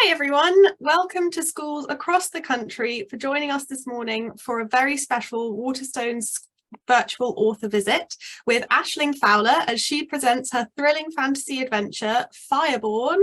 Hi everyone, welcome to schools across the country for joining us this morning for a very special Waterstones virtual author visit with Aisling Fowler as she presents her thrilling fantasy adventure Fireborn,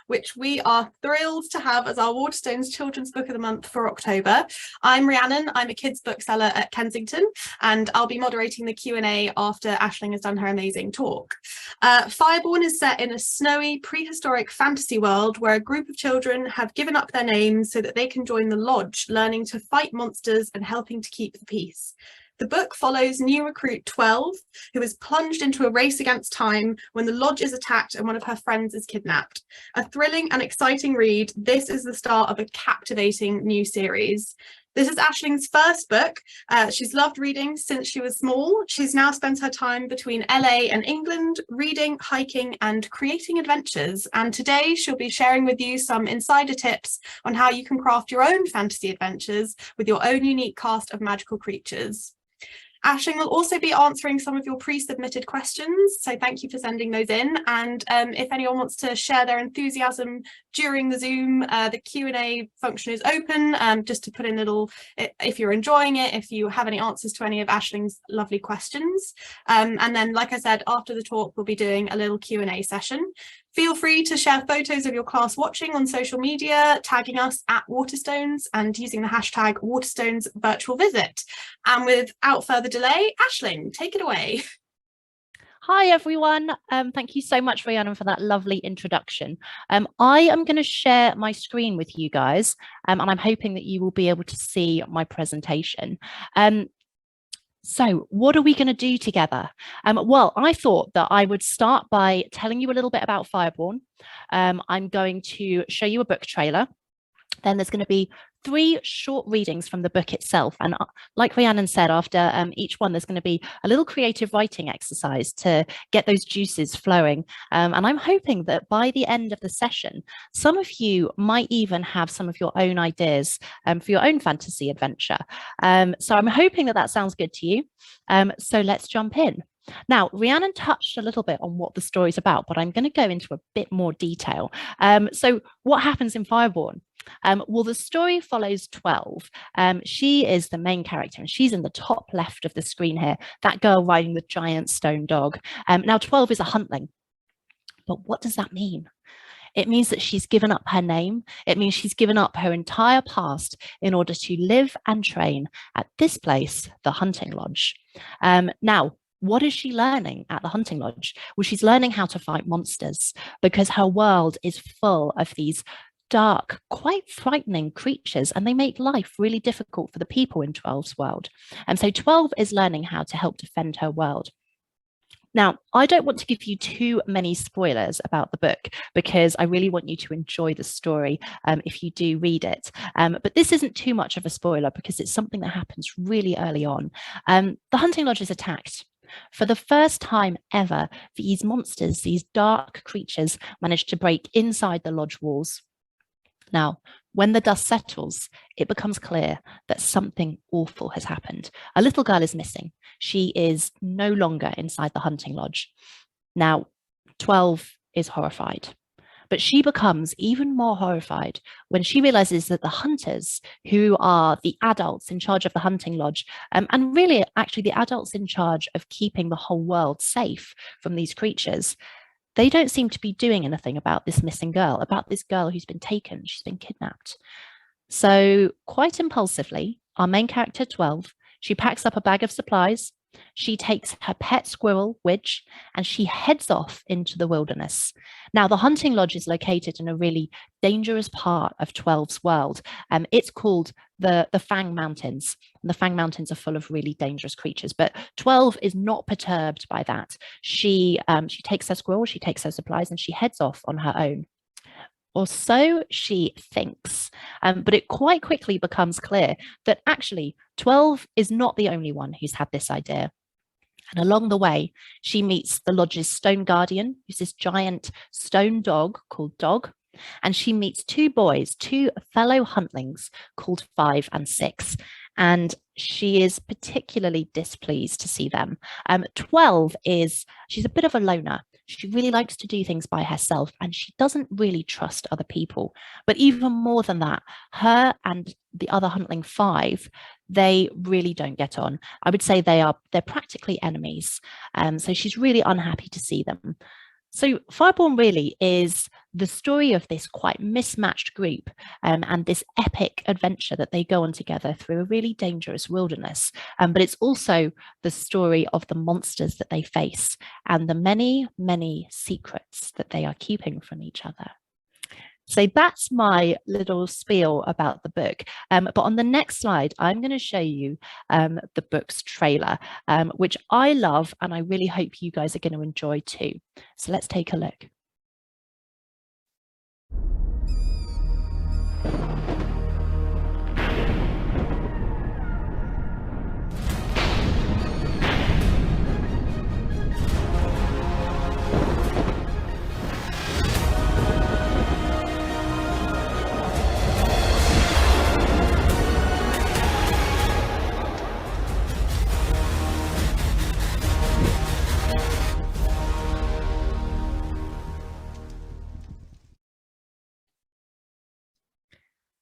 which we are thrilled to have as our Waterstones Children's Book of the Month for October. I'm Rhiannon, I'm a kids bookseller at Kensington, and I'll be moderating the Q&A after Aisling has done her amazing talk. Fireborn is set in a snowy prehistoric fantasy world where a group of children have given up their names so that they can join the lodge, learning to fight monsters and helping to keep the peace. The book follows new recruit 12, who is plunged into a race against time when the lodge is attacked and one of her friends is kidnapped. A thrilling and exciting read, this is the start of a captivating new series. This is Aisling's first book. She's loved reading since she was small. She's now spent her time between LA and England, reading, hiking, and creating adventures. And today she'll be sharing with you some insider tips on how you can craft your own fantasy adventures with your own unique cast of magical creatures. Aisling will also be answering some of your pre-submitted questions, so thank you for sending those in. And if anyone wants to share their enthusiasm during the Zoom, the Q&A function is open, just to put in little, if you're enjoying it, if you have any answers to any of Aisling's lovely questions. And then, like I said, after the talk, we'll be doing a little Q&A session. Feel free to share photos of your class watching on social media, tagging us at Waterstones and using the hashtag Waterstones Virtual Visit. And without further delay, Aisling, take it away. Hi everyone, thank you so much, Rhiannon, for that lovely introduction. I am going to share my screen with you guys, and I'm hoping that you will be able to see my presentation. So what are we going to do together? Well, I thought that I would start by telling you a little bit about Fireborn. I'm going to show you a book trailer. Then there's going to be 3 short readings from the book itself. And like Rhiannon said, after each one, there's going to be a little creative writing exercise to get those juices flowing. And I'm hoping that by the end of the session, some of you might even have some of your own ideas for your own fantasy adventure. So I'm hoping that that sounds good to you. So let's jump in. Now, Rhiannon touched a little bit on what the story is about, but I'm going to go into a bit more detail. So what happens in Fireborn? Well, the story follows 12. She is the main character, and she's in the top left of the screen here, that girl riding the giant stone dog. Now, 12 is a huntling. But what does that mean? It means that she's given up her name. It means she's given up her entire past in order to live and train at this place, the hunting lodge. Now, what is she learning at the hunting lodge? Well, she's learning how to fight monsters because her world is full of these dark, quite frightening creatures, and they make life really difficult for the people in 12's world. And so 12 is learning how to help defend her world. Now, I don't want to give you too many spoilers about the book because I really want you to enjoy the story if you do read it. But this isn't too much of a spoiler because it's something that happens really early on. The hunting lodge is attacked. For the first time ever, these monsters, these dark creatures, manage to break inside the lodge walls. Now, when the dust settles, it becomes clear that something awful has happened. A little girl is missing. She is no longer inside the hunting lodge. Now, 12 is horrified, but she becomes even more horrified when she realizes that the hunters, who are the adults in charge of the hunting lodge, and really actually the adults in charge of keeping the whole world safe from these creatures, they don't seem to be doing anything about this missing girl, about this girl who's been taken, she's been kidnapped. So quite impulsively, our main character, 12, she packs up a bag of supplies, she takes her pet squirrel, Widge, and she heads off into the wilderness. Now, the hunting lodge is located in a really dangerous part of 12's world. It's called the Fang Mountains. And the Fang Mountains are full of really dangerous creatures, but 12 is not perturbed by that. She takes her squirrel, she takes her supplies, and she heads off on her own. Or so she thinks. But it quite quickly becomes clear that actually 12 is not the only one who's had this idea. And along the way, she meets the lodge's stone guardian, who's this giant stone dog called Dog. And she meets 2 boys, 2 fellow huntlings called 5 and 6. And she is particularly displeased to see them. 12 she's a bit of a loner. She really likes to do things by herself, and she doesn't really trust other people. But even more than that, her and the other Huntling 5, they really don't get on. I would say they're practically enemies. So she's really unhappy to see them. So Fireborn really is the story of this quite mismatched group, and this epic adventure that they go on together through a really dangerous wilderness. But it's also the story of the monsters that they face and the many, many secrets that they are keeping from each other. So that's my little spiel about the book. But on the next slide, I'm going to show you the book's trailer, which I love, and I really hope you guys are going to enjoy too. So let's take a look.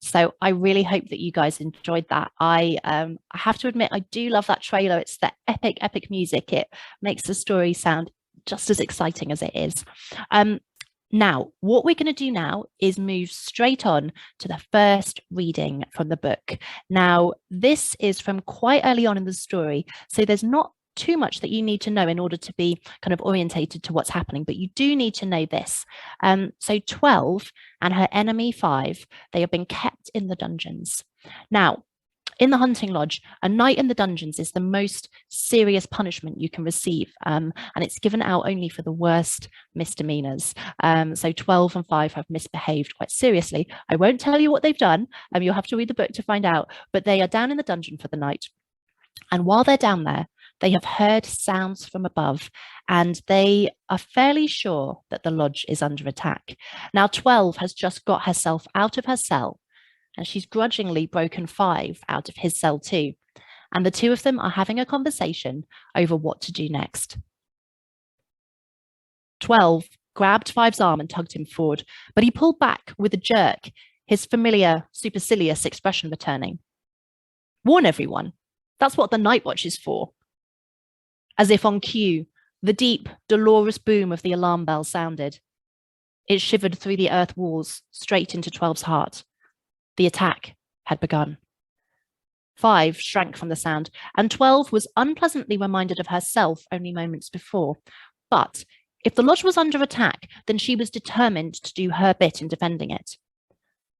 So I really hope that you guys enjoyed that. I have to admit, I do love that trailer. It's the epic, epic music. It makes the story sound just as exciting as it is. Now, what we're going to do now is move straight on to the first reading from the book. Now, this is from quite early on in the story, so there's not too much that you need to know in order to be kind of orientated to what's happening, but you do need to know this. So 12 and her enemy 5, they have been kept in the dungeons. Now, in the hunting lodge, a night in the dungeons is the most serious punishment you can receive, and it's given out only for the worst misdemeanors. So 12 and 5 have misbehaved quite seriously. I won't tell you what they've done, you'll have to read the book to find out, but they are down in the dungeon for the night. And while they're down there, they have heard sounds from above, and they are fairly sure that the lodge is under attack. Now, 12 has just got herself out of her cell, and she's grudgingly broken 5 out of his cell too. And the two of them are having a conversation over what to do next. 12 grabbed 5's arm and tugged him forward, but he pulled back with a jerk, his familiar supercilious expression returning. Warn everyone. That's what the night watch is for. As if on cue, the deep, dolorous boom of the alarm bell sounded. It shivered through the earth walls, straight into 12's heart. The attack had begun. 5 shrank from the sound, and 12 was unpleasantly reminded of herself only moments before. But if the lodge was under attack, then she was determined to do her bit in defending it.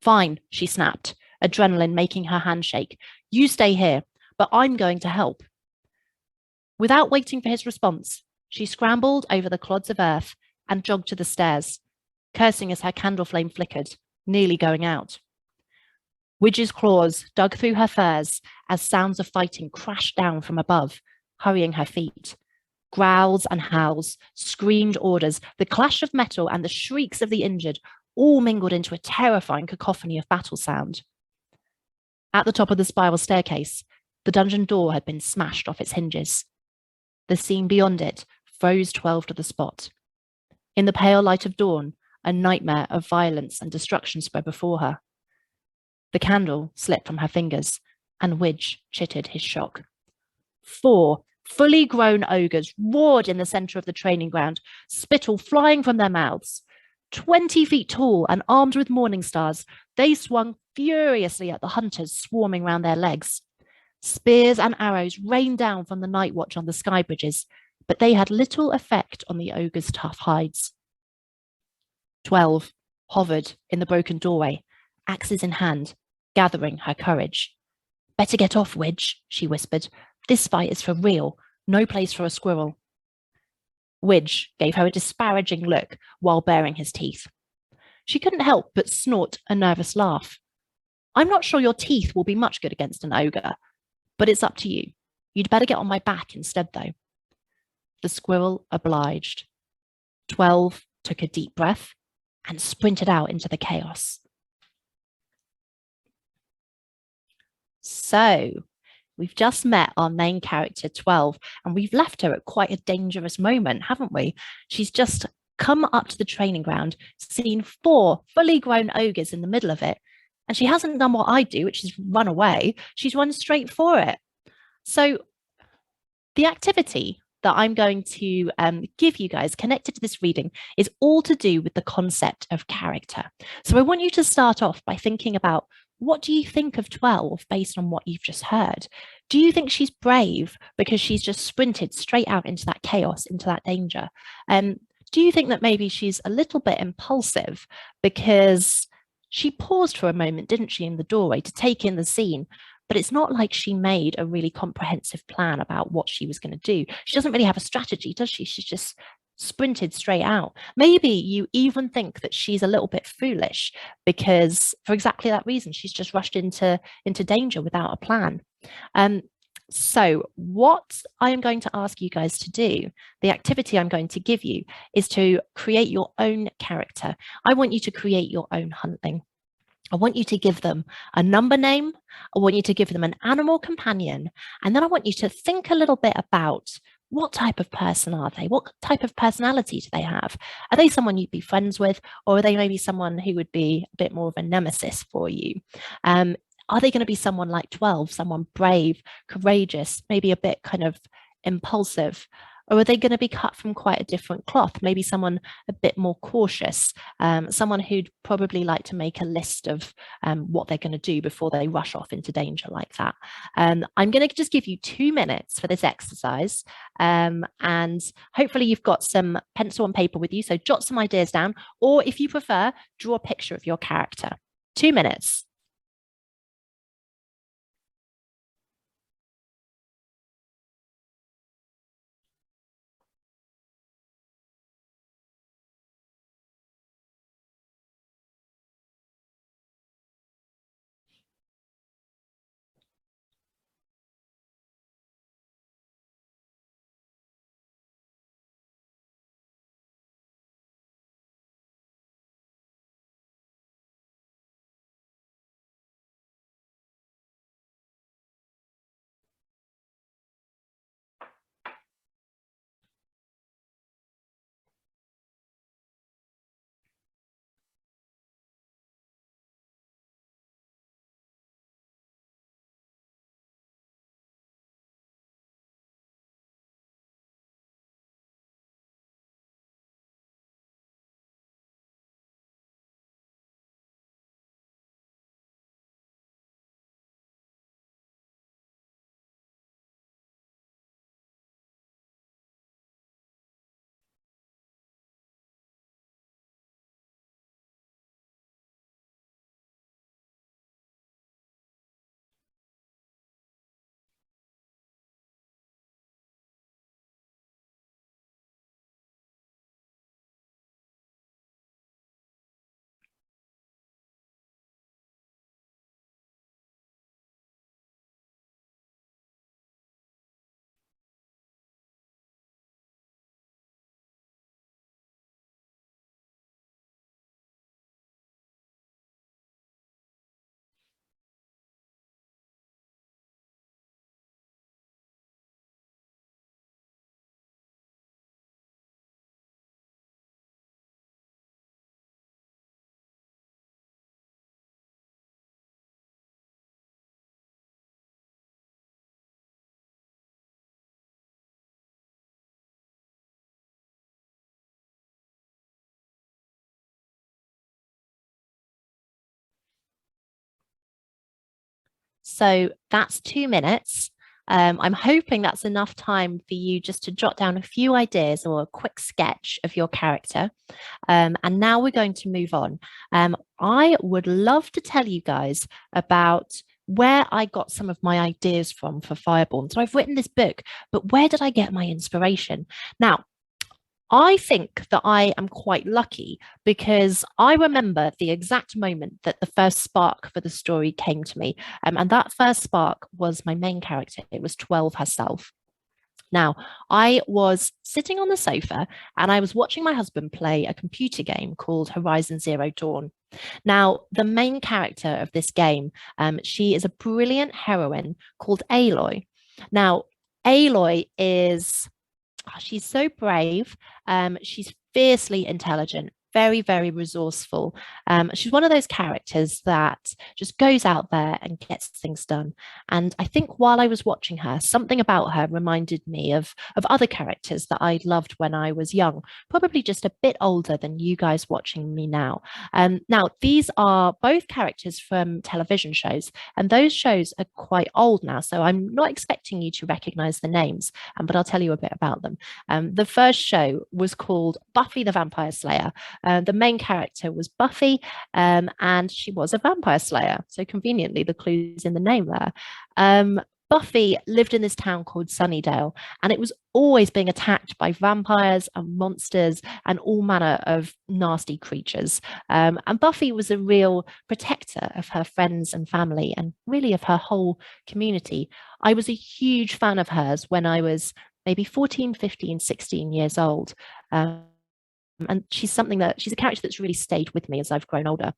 Fine, she snapped, adrenaline making her hand shake. You stay here, but I'm going to help. Without waiting for his response, she scrambled over the clods of earth and jogged to the stairs, cursing as her candle flame flickered, nearly going out. Widge's claws dug through her furs as sounds of fighting crashed down from above, hurrying her feet. Growls and howls, screamed orders, the clash of metal and the shrieks of the injured all mingled into a terrifying cacophony of battle sound. At the top of the spiral staircase, the dungeon door had been smashed off its hinges. The scene beyond it froze 12 to the spot. In the pale light of dawn, a nightmare of violence and destruction spread before her. The candle slipped from her fingers, and Widge chittered his shock. 4 fully grown ogres roared in the center of the training ground, spittle flying from their mouths. 20 feet tall and armed with morning stars, they swung furiously at the hunters swarming round their legs. Spears and arrows rained down from the night watch on the sky bridges, but they had little effect on the ogres' tough hides. 12 hovered in the broken doorway, axes in hand, gathering her courage. Better get off, Widge, she whispered. This fight is for real, no place for a squirrel. Widge gave her a disparaging look while baring his teeth. She couldn't help but snort a nervous laugh. I'm not sure your teeth will be much good against an ogre, but it's up to you. You'd better get on my back instead, though. The squirrel obliged. 12 took a deep breath and sprinted out into the chaos. So, we've just met our main character, 12, and we've left her at quite a dangerous moment, haven't we? She's just come up to the training ground, seen 4 fully grown ogres in the middle of it, and she hasn't done what I do, which is run away. She's run straight for it. So the activity that I'm going to give you guys connected to this reading is all to do with the concept of character. So I want you to start off by thinking about, what do you think of 12 based on what you've just heard? Do you think she's brave because she's just sprinted straight out into that chaos, into that danger? Do you think that maybe she's a little bit impulsive because she paused for a moment, didn't she, in the doorway to take in the scene? But it's not like she made a really comprehensive plan about what she was going to do. She doesn't really have a strategy, does she? She's just sprinted straight out. Maybe you even think that she's a little bit foolish because, for exactly that reason, she's just rushed into danger without a plan. So what I am going to ask you guys to do, the activity I'm going to give you, is to create your own character. I want you to create your own huntling. I want you to give them a number name. I want you to give them an animal companion. And then I want you to think a little bit about, what type of person are they? What type of personality do they have? Are they someone you'd be friends with? Or are they maybe someone who would be a bit more of a nemesis for you? Are they going to be someone like 12, someone brave, courageous, maybe a bit kind of impulsive? Or are they going to be cut from quite a different cloth? Maybe someone a bit more cautious, someone who'd probably like to make a list of what they're going to do before they rush off into danger like that. I'm going to just give you 2 minutes for this exercise. And hopefully you've got some pencil and paper with you. So jot some ideas down, or if you prefer, draw a picture of your character. 2 minutes. So that's 2 minutes. I'm hoping that's enough time for you just to jot down a few ideas or a quick sketch of your character. And now we're going to move on. I would love to tell you guys about where I got some of my ideas from for Fireborn. So I've written this book, but where did I get my inspiration? Now, I think that I am quite lucky because I remember the exact moment that the first spark for the story came to me. And that first spark was my main character. It was 12 herself. Now, I was sitting on the sofa and I was watching my husband play a computer game called Horizon Zero Dawn. Now, the main character of this game, she is a brilliant heroine called Aloy. Now, Aloy is, she's so brave. She's fiercely intelligent, very, very resourceful. She's one of those characters that just goes out there and gets things done. And I think while I was watching her, something about her reminded me of other characters that I loved when I was young, probably just a bit older than you guys watching me now. Now, these are both characters from television shows, and those shows are quite old now. So I'm not expecting you to recognize the names, but I'll tell you a bit about them. The first show was called Buffy the Vampire Slayer. The main character was Buffy, and she was a vampire slayer. So conveniently, the clue's in the name there. Buffy lived in this town called Sunnydale, and it was always being attacked by vampires and monsters and all manner of nasty creatures. And Buffy was a real protector of her friends and family and really of her whole community. I was a huge fan of hers when I was maybe 14, 15, 16 years old. And she's a character that's really stayed with me as I've grown older.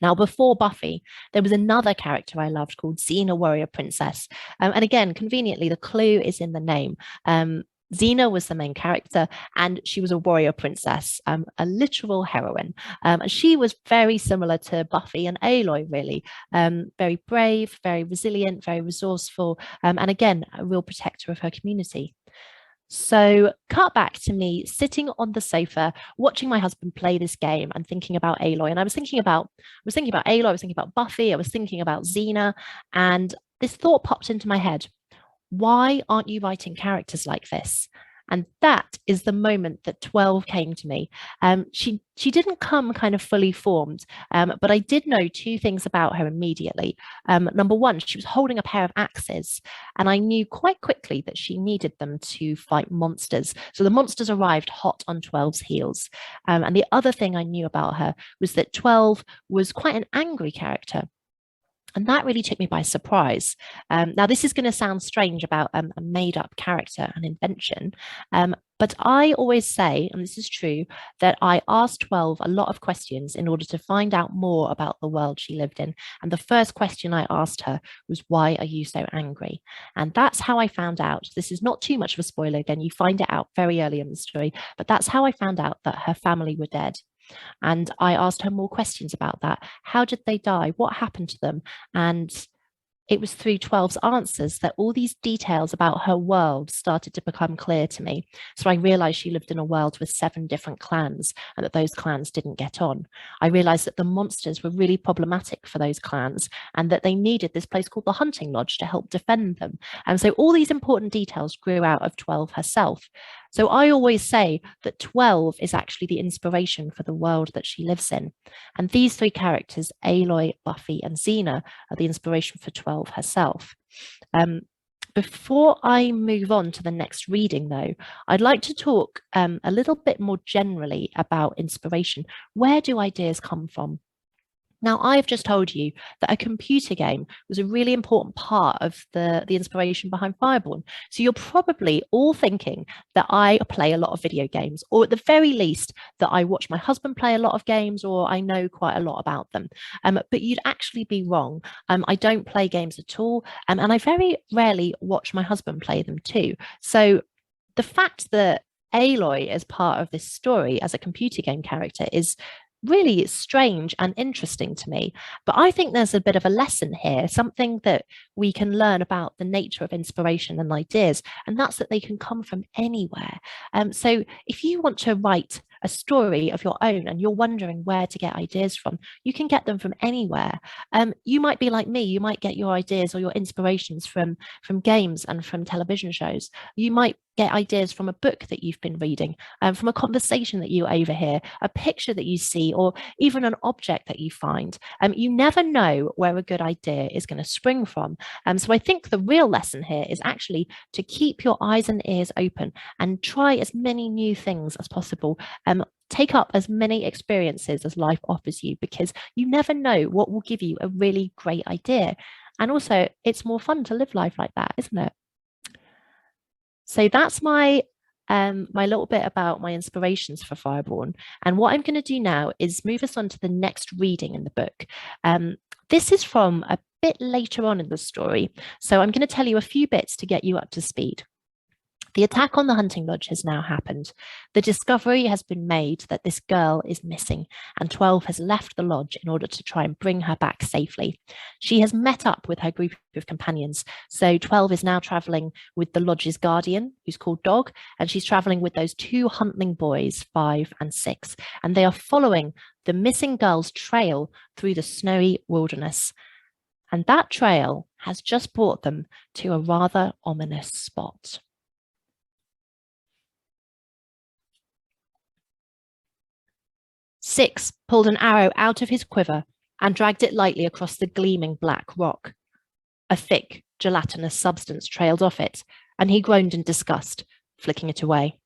Now, before Buffy, there was another character I loved called Xena Warrior Princess. And again, conveniently, the clue is in the name. Xena was the main character, and she was a warrior princess, a literal heroine. And she was very similar to Buffy and Aloy, really. Very brave, very resilient, very resourceful, and again, a real protector of her community. So cut back to me sitting on the sofa, watching my husband play this game and thinking about Aloy. And I was thinking about Aloy, I was thinking about Buffy, I was thinking about Xena, and this thought popped into my head. Why aren't you writing characters like this? And that is the moment that 12 came to me. She didn't come kind of fully formed, but I did know two things about her immediately. Number one, she was holding a pair of axes, and I knew quite quickly that she needed them to fight monsters. So the monsters arrived hot on 12's heels. And the other thing I knew about her was that 12 was quite an angry character. And that really took me by surprise. Now, this is going to sound strange about a made up character, an invention, but I always say, and this is true, that I asked 12 a lot of questions in order to find out more about the world she lived in. And the first question I asked her was, why are you so angry? And that's how I found out. This is not too much of a spoiler. Again, you find it out very early in the story, but that's how I found out that her family were dead. And I asked her more questions about that. How did they die? What happened to them? And it was through 12's answers that all these details about her world started to become clear to me. So I realized she lived in a world with 7 different clans and that those clans didn't get on. I realized that the monsters were really problematic for those clans and that they needed this place called the Hunting Lodge to help defend them. And so all these important details grew out of 12 herself. So I always say that 12 is actually the inspiration for the world that she lives in. And these 3 characters, Aloy, Buffy, and Xena, are the inspiration for 12 herself. Before I move on to the next reading, though, I'd like to talk a little bit more generally about inspiration. Where do ideas come from? Now, I've just told you that a computer game was a really important part of the inspiration behind Fireborn. So you're probably all thinking that I play a lot of video games, or at the very least, that I watch my husband play a lot of games, or I know quite a lot about them. But you'd actually be wrong. I don't play games at all, and I very rarely watch my husband play them too. So the fact that Aloy is part of this story as a computer game character is really strange and interesting to me. But I think there's a bit of a lesson here, something that we can learn about the nature of inspiration and ideas, and that's that they can come from anywhere. So if you want to write a story of your own and you're wondering where to get ideas from, you can get them from anywhere. You might be like me, you might get your ideas or your inspirations from games and from television shows. You might get ideas from a book that you've been reading, from a conversation that you overhear, a picture that you see, or even an object that you find. You never know where a good idea is going to spring from. So I think the real lesson here is actually to keep your eyes and ears open and try as many new things as possible. Take up as many experiences as life offers you, because you never know what will give you a really great idea. And also, it's more fun to live life like that, isn't it? So that's my my little bit about my inspirations for Fireborn. And what I'm going to do now is move us on to the next reading in the book. This is from a bit later on in the story, so I'm going to tell you a few bits to get you up to speed. The attack on the hunting lodge has now happened. The discovery has been made that this girl is missing, and 12 has left the lodge in order to try and bring her back safely. She has met up with her group of companions, so 12 is now traveling with the lodge's guardian, who's called Dog, and she's traveling with those two huntling boys, 5 and 6, and they are following the missing girl's trail through the snowy wilderness. And that trail has just brought them to a rather ominous spot. Six pulled an arrow out of his quiver and dragged it lightly across the gleaming black rock. A thick, gelatinous substance trailed off it, and he groaned in disgust, flicking it away.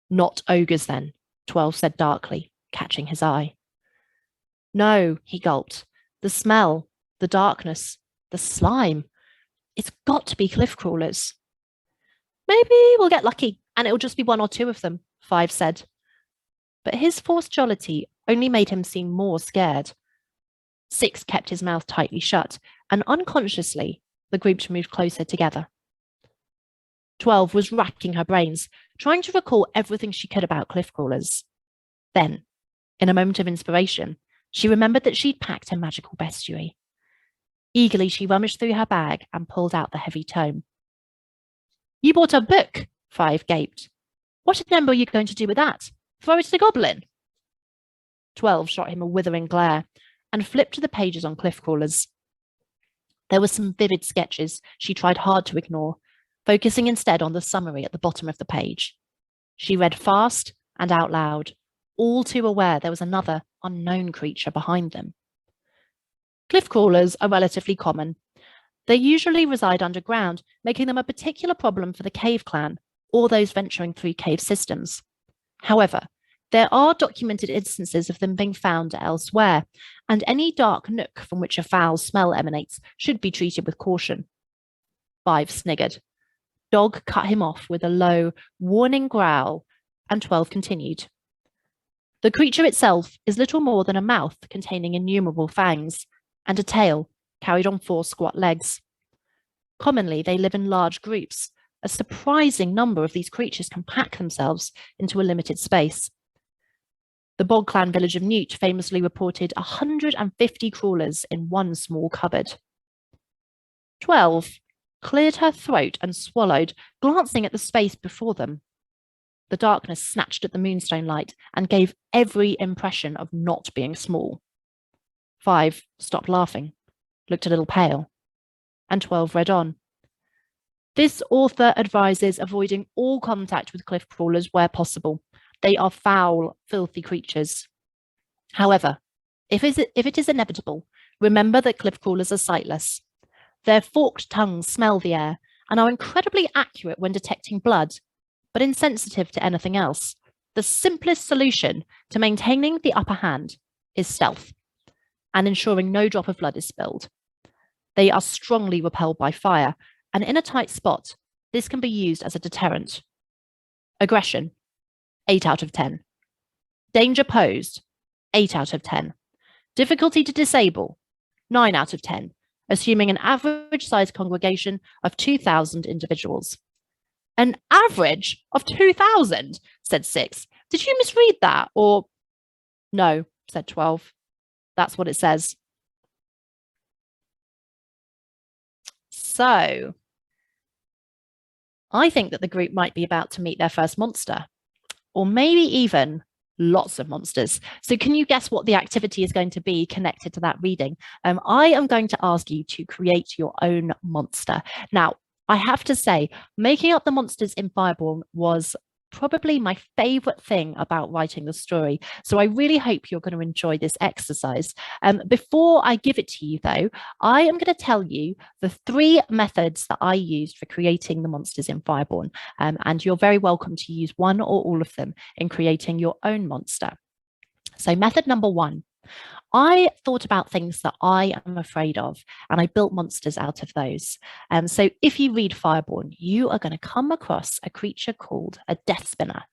Not ogres, then, 12 said darkly, catching his eye. No, he gulped. The smell, the darkness, the slime. It's got to be cliff crawlers. Maybe we'll get lucky, and it'll just be 1 or 2 of them, 5 said. But his forced jollity only made him seem more scared. 6 kept his mouth tightly shut, and unconsciously, the groups moved closer together. 12 was racking her brains, trying to recall everything she could about cliff crawlers. Then, in a moment of inspiration, she remembered that she'd packed a magical bestiary. Eagerly, she rummaged through her bag and pulled out the heavy tome. You bought a book, 5 gaped. What in are you going to do with that? Throw it to the goblin. 12 shot him a withering glare and flipped to the pages on cliff crawlers. There were some vivid sketches she tried hard to ignore, focusing instead on the summary at the bottom of the page. She read fast and out loud, all too aware there was another unknown creature behind them. Cliff crawlers are relatively common. They usually reside underground, making them a particular problem for the cave clan or those venturing through cave systems. However, there are documented instances of them being found elsewhere, and any dark nook from which a foul smell emanates should be treated with caution. 5 sniggered. Dog cut him off with a low, warning growl, and 12 continued. The creature itself is little more than a mouth containing innumerable fangs, and a tail carried on 4 squat legs. Commonly, they live in large groups. A surprising number of these creatures can pack themselves into a limited space. The Bog Clan village of Newt famously reported 150 crawlers in one small cupboard. 12 cleared her throat and swallowed, glancing at the space before them. The darkness snatched at the moonstone light and gave every impression of not being small. 5 stopped laughing, looked a little pale, and 12 read on. This author advises avoiding all contact with cliff crawlers where possible. They are foul, filthy creatures. However, if it is inevitable, remember that cliff crawlers are sightless. Their forked tongues smell the air and are incredibly accurate when detecting blood, but insensitive to anything else. The simplest solution to maintaining the upper hand is stealth and ensuring no drop of blood is spilled. They are strongly repelled by fire, and in a tight spot, this can be used as a deterrent. Aggression, 8 out of 10. Danger posed, 8 out of 10. Difficulty to disable, 9 out of 10, assuming an average-sized congregation of 2,000 individuals. An average of 2,000, said 6. Did you misread that, or? No, said 12. That's what it says. So, I think that the group might be about to meet their first monster, or maybe even lots of monsters. So can you guess what the activity is going to be connected to that reading? I am going to ask you to create your own monster. Now, I have to say, making up the monsters in Fireborn was probably my favorite thing about writing the story. So I really hope you're going to enjoy this exercise. Before I give it to you, though, I am going to tell you the 3 methods that I used for creating the monsters in Fireborn. And you're very welcome to use one or all of them in creating your own monster. So method number 1, I thought about things that I am afraid of, and I built monsters out of those. So if you read Fireborn, you are going to come across a creature called a Death Spinner.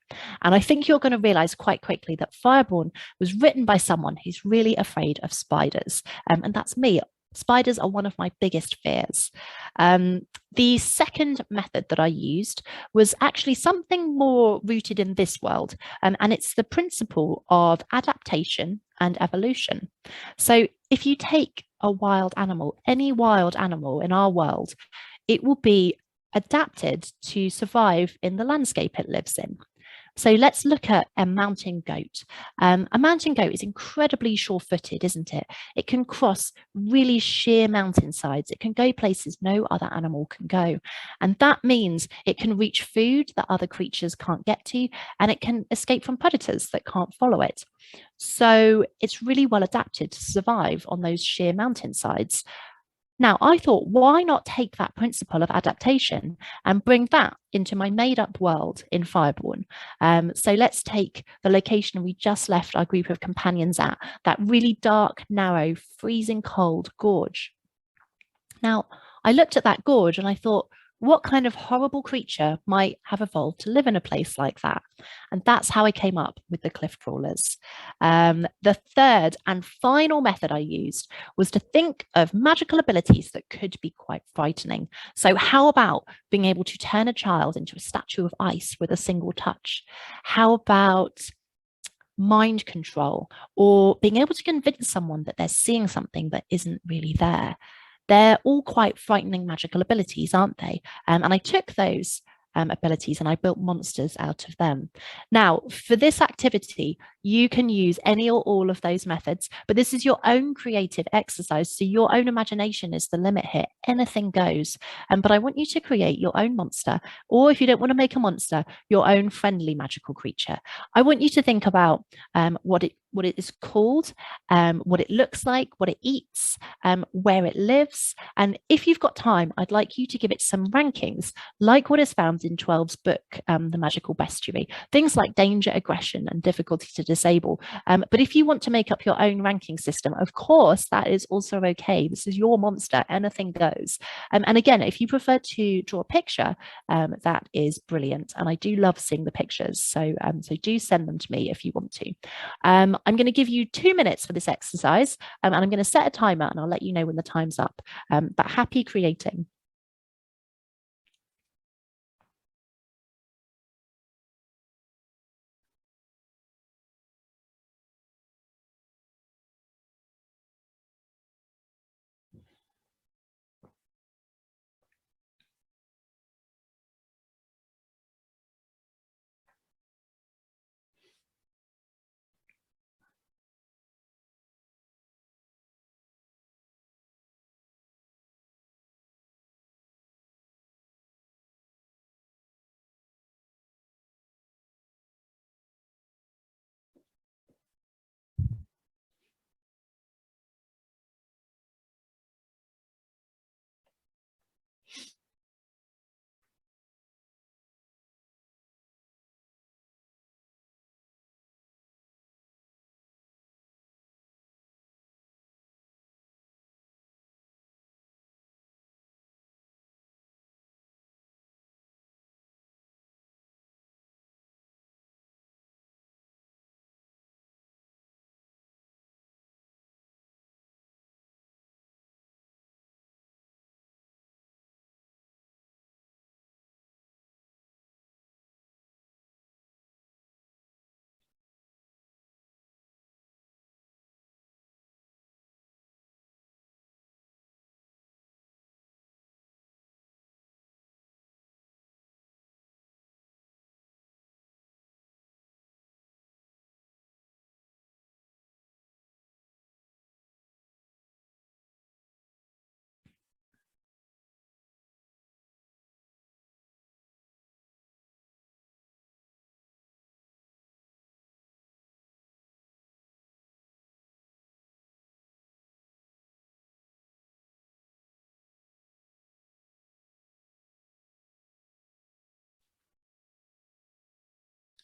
And I think you're going to realize quite quickly that Fireborn was written by someone who's really afraid of spiders. And that's me. Spiders are one of my biggest fears. The second method that I used was actually something more rooted in this world, and it's the principle of adaptation and evolution. So if you take a wild animal, any wild animal in our world, it will be adapted to survive in the landscape it lives in. So let's look at a mountain goat. A mountain goat is incredibly sure-footed, isn't it? It can cross really sheer mountainsides. It can go places no other animal can go. And that means it can reach food that other creatures can't get to, and it can escape from predators that can't follow it. So it's really well adapted to survive on those sheer mountainsides. Now, I thought, why not take that principle of adaptation and bring that into my made up world in Fireborn? So let's take the location we just left our group of companions at, that really dark, narrow, freezing cold gorge. Now, I looked at that gorge and I thought, what kind of horrible creature might have evolved to live in a place like that? And that's how I came up with the cliff crawlers. The third and final method I used was to think of magical abilities that could be quite frightening. So how about being able to turn a child into a statue of ice with a single touch? How about mind control, or being able to convince someone that they're seeing something that isn't really there? They're all quite frightening magical abilities, aren't they? And I took those abilities and I built monsters out of them. Now, for this activity, you can use any or all of those methods, but this is your own creative exercise. So your own imagination is the limit here. Anything goes. But I want you to create your own monster, or if you don't want to make a monster, your own friendly magical creature. I want you to think about what it is called, what it looks like, what it eats, where it lives. And if you've got time, I'd like you to give it some rankings, like what is found in 12's book, The Magical Bestiary, things like danger, aggression, and difficulty to disable. But if you want to make up your own ranking system, of course, that is also okay. This is your monster, anything goes. And again, if you prefer to draw a picture, that is brilliant. And I do love seeing the pictures. So do send them to me if you want to. I'm going to give you 2 minutes for this exercise, and I'm going to set a timer and I'll let you know when the time's up. But happy creating.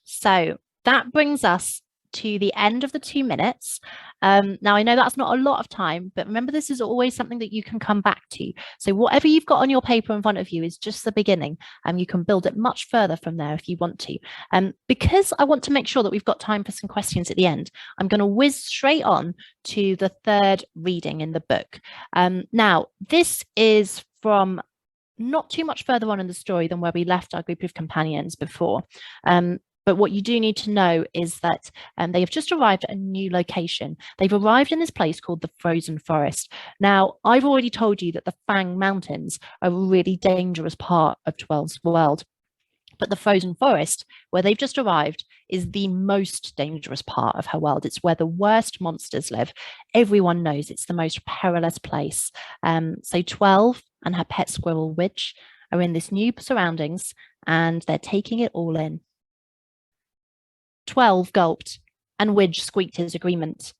So that brings us to the end of the 2 minutes. Now, I know that's not a lot of time, but remember, this is always something that you can come back to. So whatever you've got on your paper in front of you is just the beginning, and you can build it much further from there if you want to. Because I want to make sure that we've got time for some questions at the end, I'm going to whiz straight on to the third reading in the book. Now, this is from not too much further on in the story than where we left our group of companions before. But what you do need to know is that they have just arrived at a new location. They've arrived in this place called the Frozen Forest. Now, I've already told you that the Fang Mountains are a really dangerous part of 12's world. But the Frozen Forest, where they've just arrived, is the most dangerous part of her world. It's where the worst monsters live. Everyone knows it's the most perilous place. So 12 and her pet squirrel, Widge, are in this new surroundings, and they're taking it all in. 12 gulped, and Widge squeaked his agreement.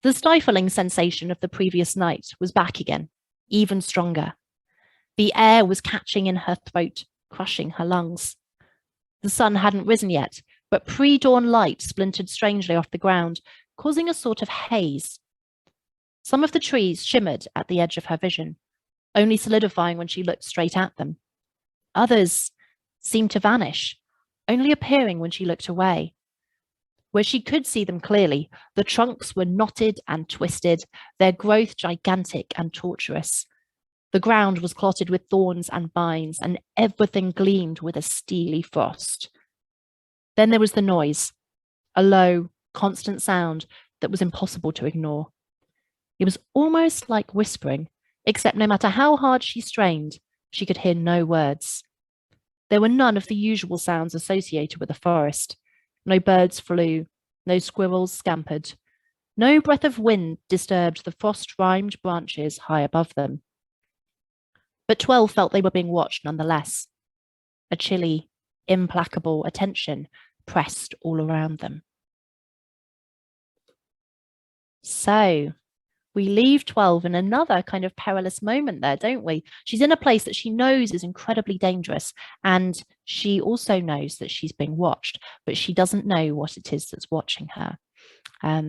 The stifling sensation of the previous night was back again, even stronger. The air was catching in her throat, crushing her lungs. The sun hadn't risen yet, but pre-dawn light splintered strangely off the ground, causing a sort of haze. Some of the trees shimmered at the edge of her vision, only solidifying when she looked straight at them. Others seemed to vanish, only appearing when she looked away. Where she could see them clearly, the trunks were knotted and twisted, their growth gigantic and tortuous. The ground was clotted with thorns and vines, and everything gleamed with a steely frost. Then there was the noise, a low, constant sound that was impossible to ignore. It was almost like whispering, except no matter how hard she strained, she could hear no words. There were none of the usual sounds associated with a forest. No birds flew, no squirrels scampered. No breath of wind disturbed the frost-rimed branches high above them. But 12 felt they were being watched nonetheless. A chilly, implacable attention pressed all around them. So we leave 12 in another kind of perilous moment there, don't we? She's in a place that she knows is incredibly dangerous, and she also knows that she's being watched, but she doesn't know what it is that's watching her.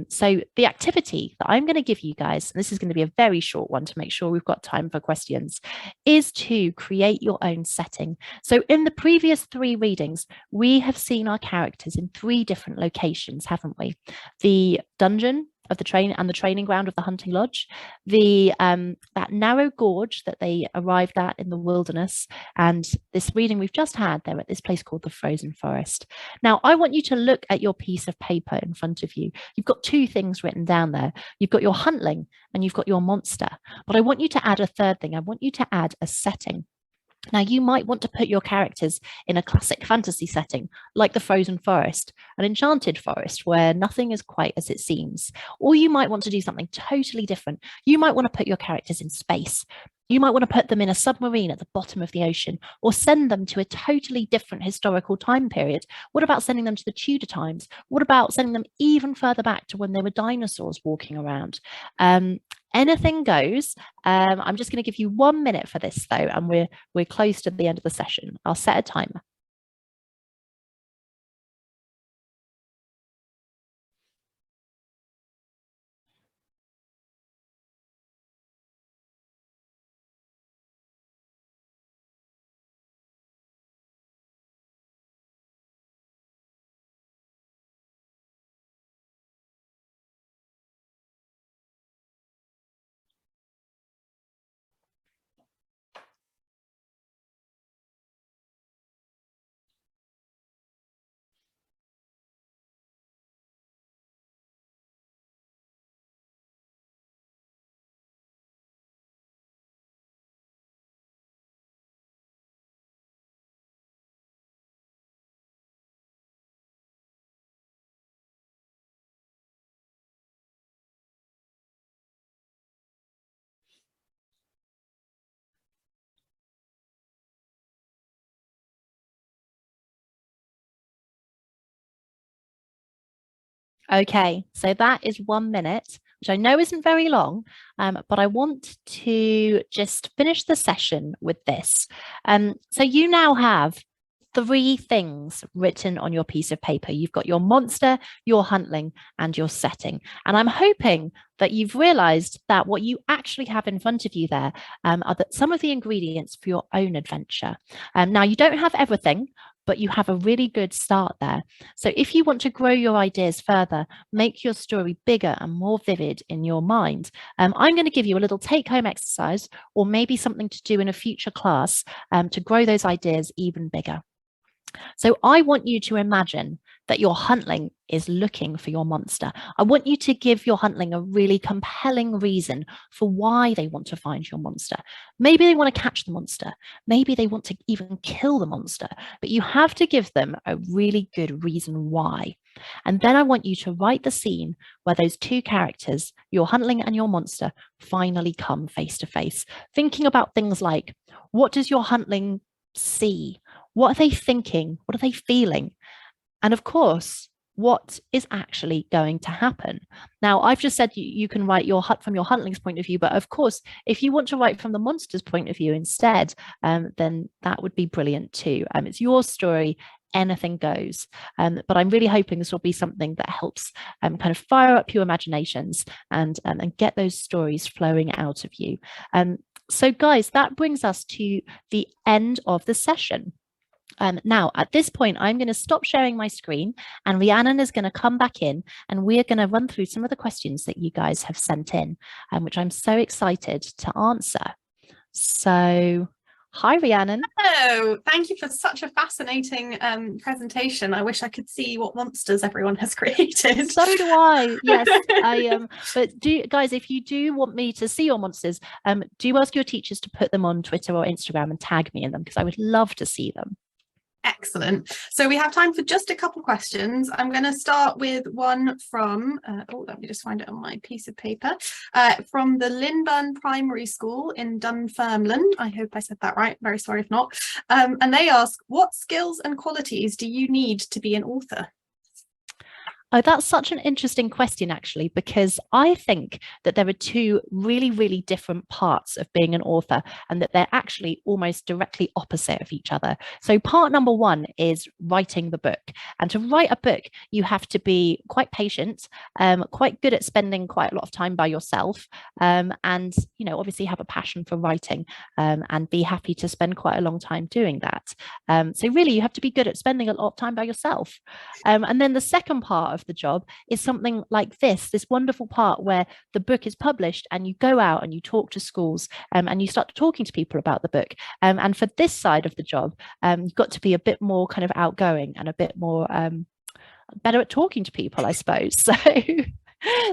So the activity that I'm going to give you guys, and this is going to be a very short one to make sure we've got time for questions, is to create your own setting. So in the previous 3 readings, we have seen our characters in 3 different locations, haven't we? The dungeon of the train and the training ground of the hunting lodge, the that narrow gorge that they arrived at in the wilderness, and this reading we've just had, they're at this place called the Frozen Forest. Now, I want you to look at your piece of paper in front of you. You've got 2 things written down there. You've got your huntling and you've got your monster. But I want you to add a third thing. I want you to add a setting. Now, you might want to put your characters in a classic fantasy setting, like the Frozen Forest, an enchanted forest where nothing is quite as it seems. Or you might want to do something totally different. You might want to put your characters in space. You might want to put them in a submarine at the bottom of the ocean, or send them to a totally different historical time period. What about sending them to the Tudor times? What about sending them even further back to when there were dinosaurs walking around? Anything goes. I'm just going to give you 1 minute for this, though, and we're close to the end of the session. I'll set a timer. Okay, so that is 1 minute, which I know isn't very long, but I want to just finish the session with this. So you now have three things written on your piece of paper. You've got your monster, your huntling, and your setting. And I'm hoping that you've realized that what you actually have in front of you there are that some of the ingredients for your own adventure. Now, you don't have everything, but you have a really good start there. So if you want to grow your ideas further, make your story bigger and more vivid in your mind, I'm going to give you a little take-home exercise, or maybe something to do in a future class to grow those ideas even bigger. So I want you to imagine that your huntling is looking for your monster. I want you to give your huntling a really compelling reason for why they want to find your monster. Maybe they want to catch the monster. Maybe they want to even kill the monster, but you have to give them a really good reason why. And then I want you to write the scene where those two characters, your huntling and your monster, finally come face to face, thinking about things like, what does your huntling see? What are they thinking? What are they feeling? And of course, what is actually going to happen? Now, I've just said you can write your from your huntling's point of view, but of course, if you want to write from the monster's point of view instead, then that would be brilliant too. It's your story. Anything goes. But I'm really hoping this will be something that helps kind of fire up your imaginations and get those stories flowing out of you. So guys, that brings us to the end of the session. Now, at this point, I'm going to stop sharing my screen and Rhiannon is going to come back in and we're going to run through some of the questions that you guys have sent in, which I'm so excited to answer. So, hi, Rhiannon. Hello, thank you for such a fascinating presentation. I wish I could see what monsters everyone has created. So do I. Yes, I but guys, if you do want me to see your monsters, do ask your teachers to put them on Twitter or Instagram and tag me in them because I would love to see them. Excellent. So we have time for just a couple questions. I'm going to start with one from, let me just find it on my piece of paper, from the Linburn Primary School in Dunfermline. I hope I said that right. Very sorry if not. And they ask, what skills and qualities do you need to be an author? Oh, that's such an interesting question, actually, because I think that there are two really, really different parts of being an author and that they're actually almost directly opposite of each other. So part number one is writing the book. And to write a book, you have to be quite patient, quite good at spending quite a lot of time by yourself, and, obviously have a passion for writing and be happy to spend quite a long time doing that. So really, you have to be good at spending a lot of time by yourself. And then the second part of the job is something like this wonderful part where the book is published and you go out and you talk to schools and you start talking to people about the book. And for this side of the job, you've got to be a bit more kind of outgoing and a bit more better at talking to people, I suppose.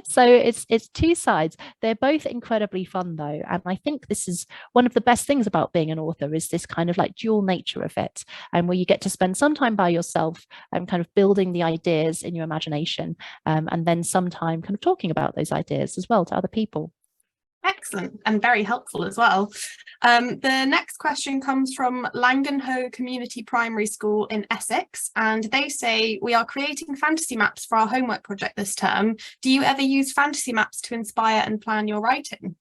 So it's two sides. They're both incredibly fun though, and I think this is one of the best things about being an author is this kind of like dual nature of it, and where you get to spend some time by yourself and kind of building the ideas in your imagination, and then some time kind of talking about those ideas as well to other people. Excellent and very helpful as well. The next question comes from Langenhoe Community Primary School in Essex, and they say, we are creating fantasy maps for our homework project this term. Do you ever use fantasy maps to inspire and plan your writing?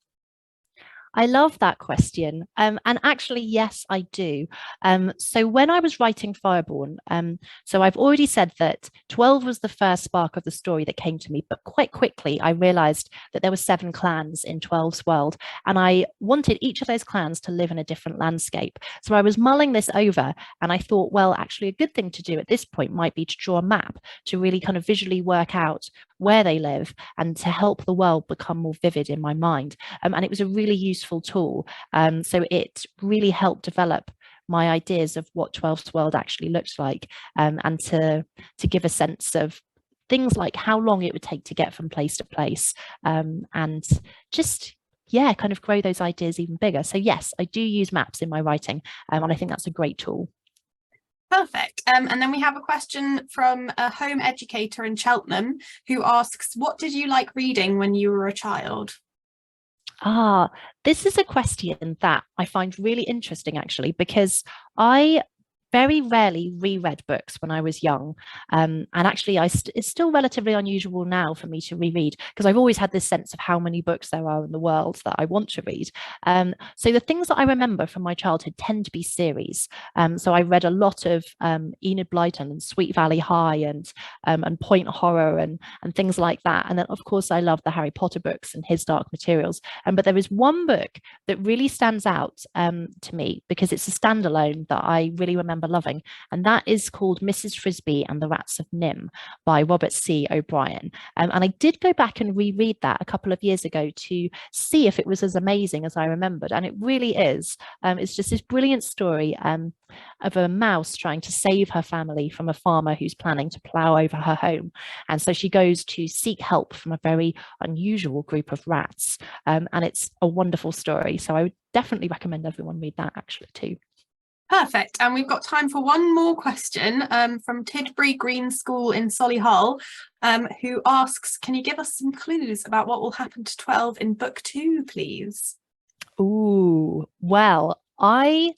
I love that question. And actually, yes, I do. So when I was writing Fireborn, so I've already said that 12 was the first spark of the story that came to me, but quite quickly I realized that there were 7 clans in 12's world, and I wanted each of those clans to live in a different landscape. So I was mulling this over and I thought, well, actually a good thing to do at this point might be to draw a map to really kind of visually work out where they live and to help the world become more vivid in my mind. And it was a really useful tool. So it really helped develop my ideas of what 12's world actually looks like, and to give a sense of things like how long it would take to get from place to place, and just kind of grow those ideas even bigger. So yes, I do use maps in my writing, and I think that's a great tool. Perfect. And then we have a question from a home educator in Cheltenham who asks, what did you like reading when you were a child? This is a question that I find really interesting, actually, because I very rarely reread books when I was young. And actually, it's still relatively unusual now for me to reread because I've always had this sense of how many books there are in the world that I want to read. So the things that I remember from my childhood tend to be series. So I read a lot of Enid Blyton and Sweet Valley High and Point Horror and things like that. And then, of course, I love the Harry Potter books and His Dark Materials. But there is one book that really stands out to me because it's a standalone that I really remember loving, and that is called Mrs. Frisby and the Rats of Nim by Robert C. O'Brien. And I did go back and reread that a couple of years ago to see if it was as amazing as I remembered, and it really is. It's just this brilliant story of a mouse trying to save her family from a farmer who's planning to plough over her home. And so she goes to seek help from a very unusual group of rats. And it's a wonderful story. So I would definitely recommend everyone read that actually too. Perfect. And we've got time for one more question from Tidbury Green School in Solihull, who asks, can you give us some clues about what will happen to 12 in book 2, please? Ooh, well, I'm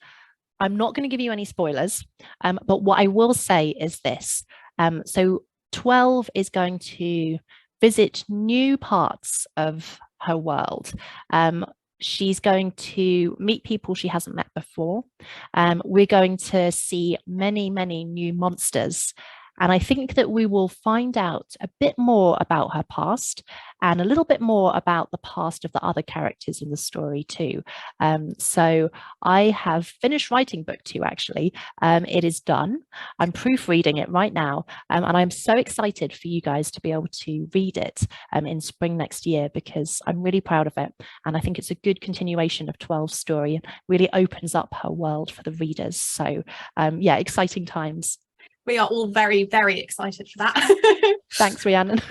not going to give you any spoilers, but what I will say is this. So 12 is going to visit new parts of her world. She's going to meet people she hasn't met before. We're going to see many, many new monsters. And I think that we will find out a bit more about her past and a little bit more about the past of the other characters in the story too. So I have finished writing book 2, actually. It is done. I'm proofreading it right now. And I'm so excited for you guys to be able to read it in spring next year because I'm really proud of it. And I think it's a good continuation of 12's story and really opens up her world for the readers. So yeah, exciting times. We are all very, very excited for that. Thanks, Rhiannon.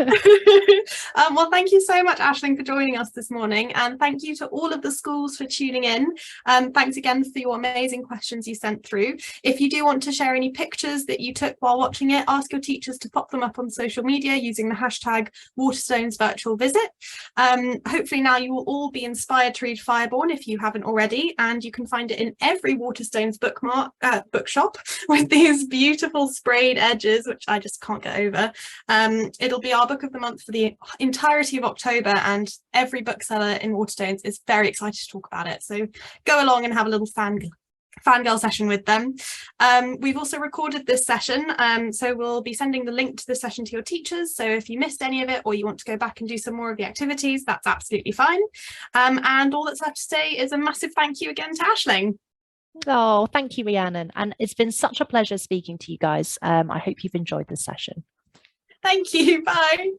Well, thank you so much, Aisling, for joining us this morning. And thank you to all of the schools for tuning in. Thanks again for your amazing questions you sent through. If you do want to share any pictures that you took while watching it, ask your teachers to pop them up on social media using the hashtag Waterstones virtual visit. Hopefully now you will all be inspired to read Fireborn if you haven't already, and you can find it in every Waterstones bookshop with these beautiful sprayed edges, which I just can't get over. It'll be our book of the month for the entirety of October, and every bookseller in Waterstones is very excited to talk about it. So go along and have a little fangirl session with them. We've also recorded this session, so we'll be sending the link to the session to your teachers. So if you missed any of it or you want to go back and do some more of the activities, that's absolutely fine. And all that's left to say is a massive thank you again to Aisling. Oh, thank you, Rhiannon. And it's been such a pleasure speaking to you guys. I hope you've enjoyed this session. Thank you. Bye.